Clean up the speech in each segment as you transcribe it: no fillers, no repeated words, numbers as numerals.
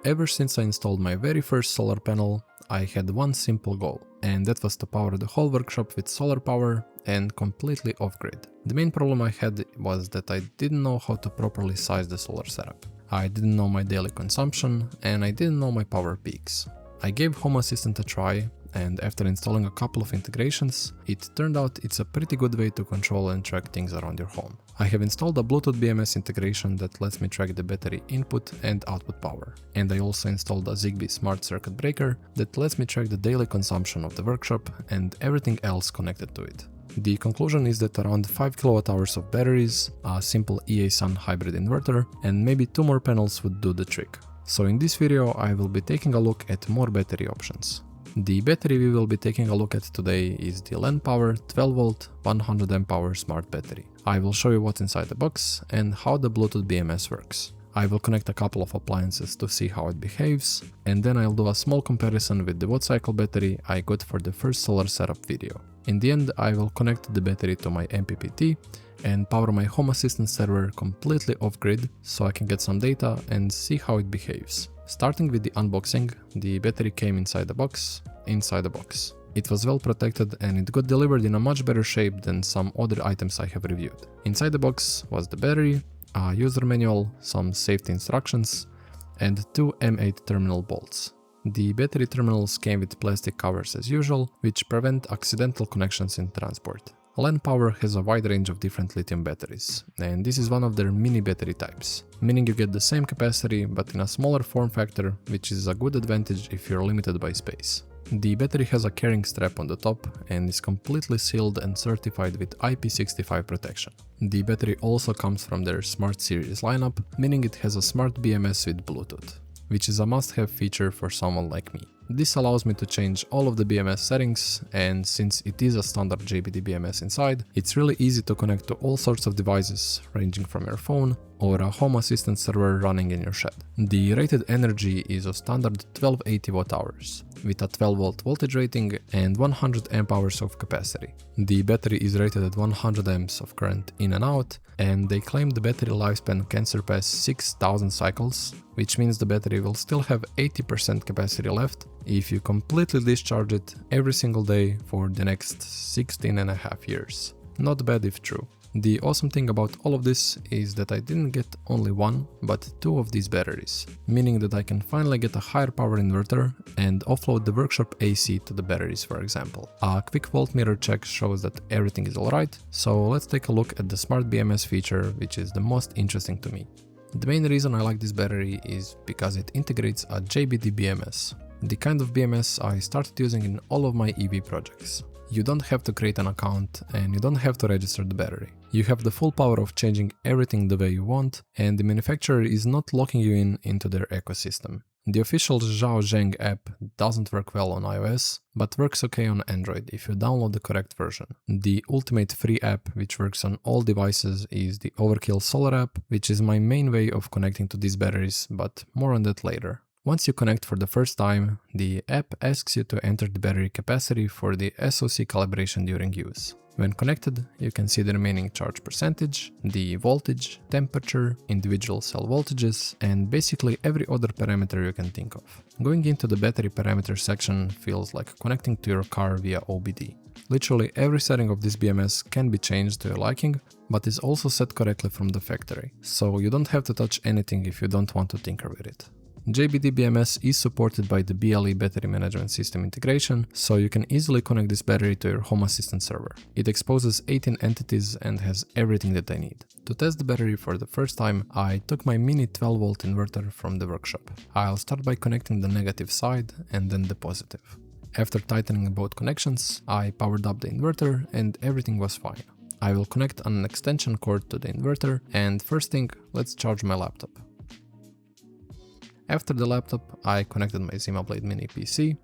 Ever since I installed my very first solar panel, I had one simple goal, and that was to power the whole workshop with solar power and completely off-grid. The main problem I had was that I didn't know how to properly size the solar setup. I didn't know my daily consumption, and I didn't know my power peaks. I gave Home Assistant a try, and after installing a couple of integrations, it turned out it's a pretty good way to control and track things around your home. I have installed a Bluetooth BMS integration that lets me track the battery input and output power. And I also installed a Zigbee smart circuit breaker that lets me track the daily consumption of the workshop and everything else connected to it. The conclusion is that around 5 kWh of batteries, a simple EA Sun hybrid inverter, and maybe 2 more panels would do the trick. So in this video I will be taking a look at more battery options. The battery we will be taking a look at today is the LANPWR 12V 100Ah smart battery. I will show you what's inside the box and how the Bluetooth BMS works. I will connect a couple of appliances to see how it behaves, and then I'll do a small comparison with the watt cycle battery I got for the first solar setup video. In the end, I will connect the battery to my MPPT and power my Home Assistant server completely off-grid so I can get some data and see how it behaves. Starting with the unboxing, the battery came inside the box. It was well protected and it got delivered in a much better shape than some other items I have reviewed. Inside the box was the battery, a user manual, some safety instructions, and 2 M8 terminal bolts. The battery terminals came with plastic covers as usual, which prevent accidental connections in transport. LANPWR has a wide range of different lithium batteries, and this is one of their mini battery types, meaning you get the same capacity but in a smaller form factor, which is a good advantage if you're limited by space. The battery has a carrying strap on the top and is completely sealed and certified with IP65 protection. The battery also comes from their Smart Series lineup, meaning it has a smart BMS with Bluetooth, which is a must-have feature for someone like me. This allows me to change all of the BMS settings, and since it is a standard JBD BMS inside, it's really easy to connect to all sorts of devices, ranging from your phone or a Home Assistant server running in your shed. The rated energy is a standard 1280 Wh, with a 12V voltage rating and 100 Ah of capacity. The battery is rated at 100 amps of current in and out, and they claim the battery lifespan can surpass 6000 cycles, which means the battery will still have 80% capacity left if you completely discharge it every single day for the next 16.5 years. Not bad if true. The awesome thing about all of this is that I didn't get only one, but 2 of these batteries, meaning that I can finally get a higher power inverter and offload the workshop AC to the batteries, for example. A quick voltmeter check shows that everything is alright, so let's take a look at the smart BMS feature, which is the most interesting to me. The main reason I like this battery is because it integrates a JBD BMS, the kind of BMS I started using in all of my EV projects. You don't have to create an account and you don't have to register the battery. You have the full power of changing everything the way you want, and the manufacturer is not locking you into their ecosystem. The official Zhao Zheng app doesn't work well on iOS, but works okay on Android if you download the correct version. The ultimate free app which works on all devices is the Overkill Solar app, which is my main way of connecting to these batteries, but more on that later. Once you connect for the first time, the app asks you to enter the battery capacity for the SoC calibration during use. When connected, you can see the remaining charge percentage, the voltage, temperature, individual cell voltages, and basically every other parameter you can think of. Going into the battery parameter section feels like connecting to your car via OBD. Literally every setting of this BMS can be changed to your liking, but is also set correctly from the factory, so you don't have to touch anything if you don't want to tinker with it. JBD BMS is supported by the BLE Battery Management System integration, so you can easily connect this battery to your Home Assistant server. It exposes 18 entities and has everything that I need. To test the battery for the first time, I took my mini 12V inverter from the workshop. I'll start by connecting the negative side and then the positive. After tightening both connections, I powered up the inverter and everything was fine. I will connect an extension cord to the inverter, and first thing, let's charge my laptop. After the laptop, I connected my ZimaBlade Mini PC,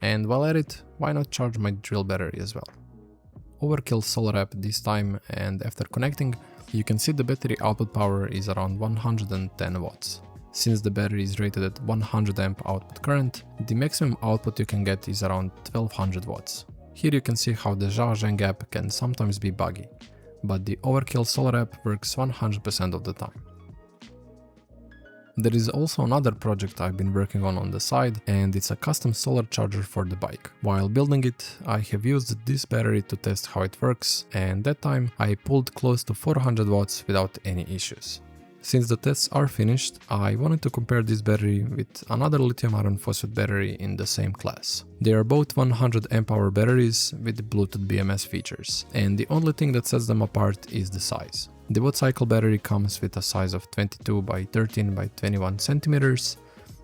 and while at it, why not charge my drill battery as well. Overkill Solar app this time, and after connecting, you can see the battery output power is around 110 watts. Since the battery is rated at 100 amp output current, the maximum output you can get is around 1200 watts. Here you can see how the Zhao Zheng app can sometimes be buggy, but the Overkill Solar app works 100% of the time. There is also another project I've been working on the side, and it's a custom solar charger for the bike. While building it, I have used this battery to test how it works, and that time I pulled close to 400 watts without any issues. Since the tests are finished, I wanted to compare this battery with another lithium iron phosphate battery in the same class. They are both 100 Ah batteries with Bluetooth BMS features, and the only thing that sets them apart is the size. The watt cycle battery comes with a size of 22 by 13 by 21 centimeters,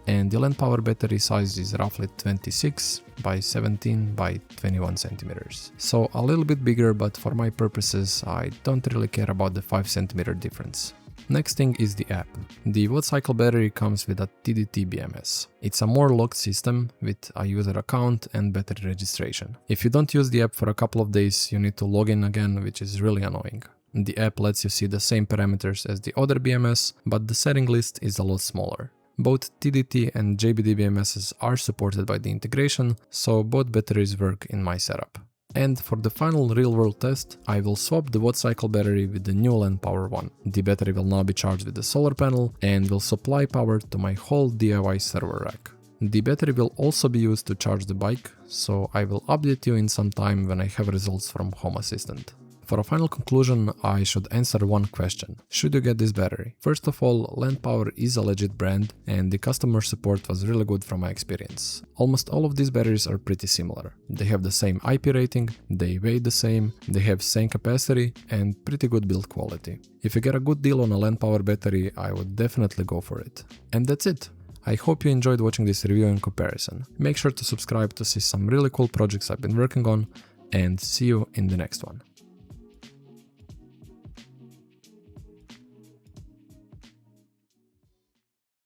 and the LANPWR battery size is roughly 26 by 17 by 21 centimeters. So a little bit bigger, but for my purposes I don't really care about the 5 centimeter difference. Next thing is the app. The watt cycle battery comes with a TDT BMS. It's a more locked system with a user account and battery registration. If you don't use the app for a couple of days, you need to log in again, which is really annoying. The app lets you see the same parameters as the other BMS, but the setting list is a lot smaller. Both TDT and JBD BMSs are supported by the integration, so both batteries work in my setup. And for the final real-world test, I will swap the watt cycle battery with the new LANPWR one. The battery will now be charged with the solar panel and will supply power to my whole DIY server rack. The battery will also be used to charge the bike, so I will update you in some time when I have results from Home Assistant. For a final conclusion, I should answer one question. Should you get this battery? First of all, LANPWR is a legit brand, and the customer support was really good from my experience. Almost all of these batteries are pretty similar. They have the same IP rating, they weigh the same, they have same capacity, and pretty good build quality. If you get a good deal on a LANPWR battery, I would definitely go for it. And that's it. I hope you enjoyed watching this review and comparison. Make sure to subscribe to see some really cool projects I've been working on, and see you in the next one.